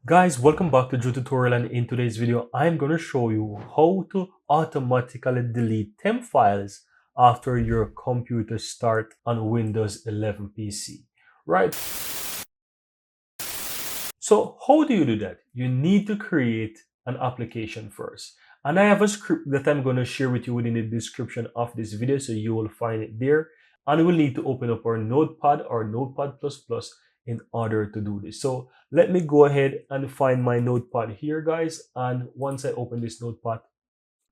Guys, welcome back to Joe Tutorial, and in today's video I'm going to show you how to automatically delete temp files after your computer start on Windows 11 PC. Right? So how do you do that? You need to create an application first. And I have a script that I'm going to share with you within the description of this video, so you will find it there. And we'll need to open up our Notepad or Notepad++ in order to do this. So let me go ahead and find my Notepad here, guys. And once I open this Notepad,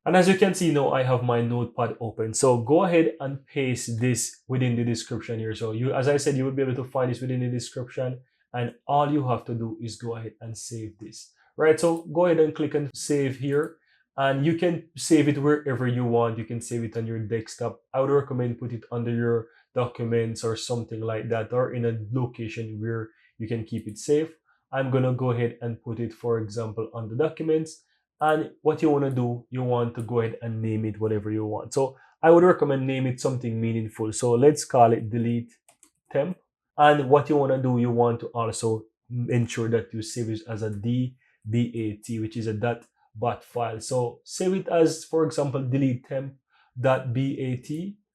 and as you can see now, I have my Notepad open. So go ahead and paste this within the description here. So as I said, you will be able to find this within the description. And all you have to do is go ahead and save this. Right, so go ahead and click on save here. And you can save it wherever you want. You can save it on your desktop. I would recommend put it under your documents or something like that, or in a location where you can keep it safe. I'm gonna go ahead and put it, for example, on the documents. And what you want to do, you want to go ahead and name it whatever you want. So I would recommend name it something meaningful. So let's call it delete temp. And what you want to do, you want to also ensure that you save it as a .bat, which is a .bat file. So save it as, for example, delete temp.bat,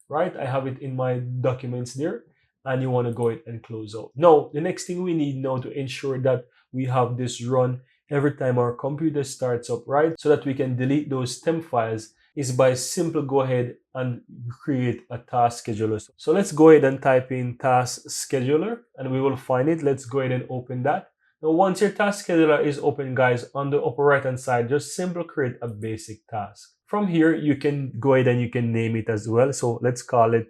right? I have it in my documents there. And you want to go ahead and close out. Now, the next thing we need now to ensure that we have this run every time our computer starts up, right? So that we can delete those temp files, is by simply go ahead and create a task scheduler. So let's go ahead and type in task scheduler and we will find it. Let's go ahead and open that. Now, once your task scheduler is open, guys, on the upper right hand side, just simply create a basic task. From here, you can go ahead and you can name it as well. So let's call it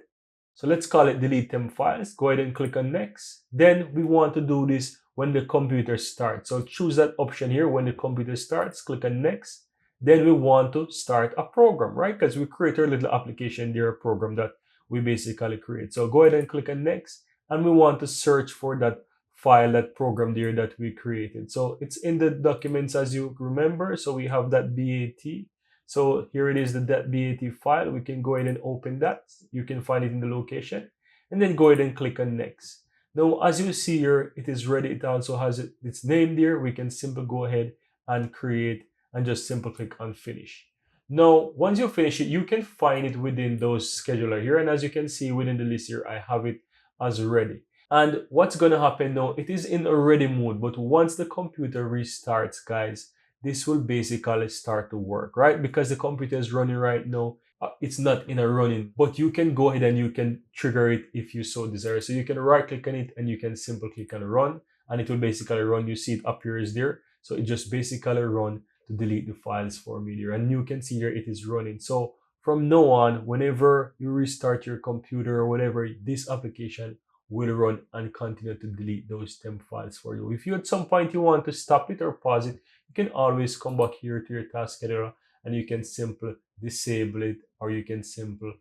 delete temp files. Go ahead and click on next. Then we want to do this when the computer starts. So choose that option here, when the computer starts, click on next. Then we want to start a program, right? Because we create our little application there, a program that we basically create. So go ahead and click on next. And we want to search for that file, that program there that we created. So it's in the documents, as you remember. So we have that .bat. So here it is, the .bat file. We can go ahead and open that. You can find it in the location. And then go ahead and click on next. Now, as you see here, it is ready. It also has its name there. We can simply go ahead and create and just simply click on finish. Now, once you finish it, you can find it within those scheduler here. And as you can see within the list here, I have it as ready. And what's going to happen now, it is in a ready mode. But once the computer restarts, guys, this will basically start to work, right? Because the computer is running right now. It's not in a running, but you can go ahead and you can trigger it if you so desire. So you can right click on it and you can simply click on run and it will basically run. You see it appears there. So it just basically run to delete the files for me there. And you can see here it is running. So from now on, whenever you restart your computer or whatever, this application will run and continue to delete those temp files for you. If you at some point you want to stop it or pause it, you can always come back here to your task scheduler and you can simply disable it, or you can simply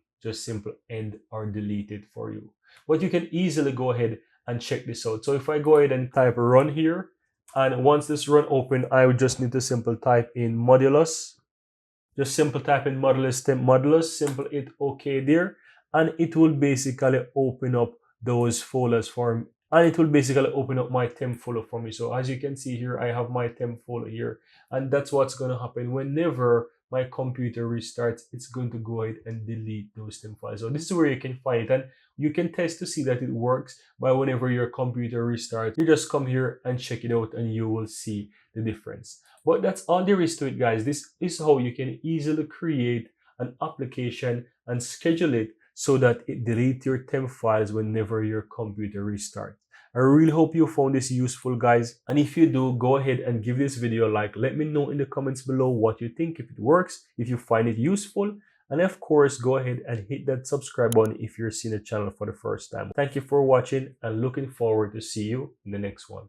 end or delete it for you. But you can easily go ahead and check this out. So if I go ahead and type run here, and once this run open, I would just need to simply type in modulus. Just simple type in modulus temp modulus, simple hit OK there, and it will basically open up those folders for me. And it will basically open up my temp folder for me. So as you can see here, I have my temp folder here. And that's what's going to happen whenever my computer restarts. It's going to go ahead and delete those temp files. So this is where you can find it. And you can test to see that it works by whenever your computer restarts. You just come here and check it out and you will see the difference. But that's all there is to it, guys. This is how you can easily create an application and schedule it so that it deletes your temp files whenever your computer restarts. I really hope you found this useful, guys. And if you do, go ahead and give this video a like. Let me know in the comments below what you think, if it works, if you find it useful. And of course, go ahead and hit that subscribe button if you're seeing the channel for the first time. Thank you for watching and looking forward to see you in the next one.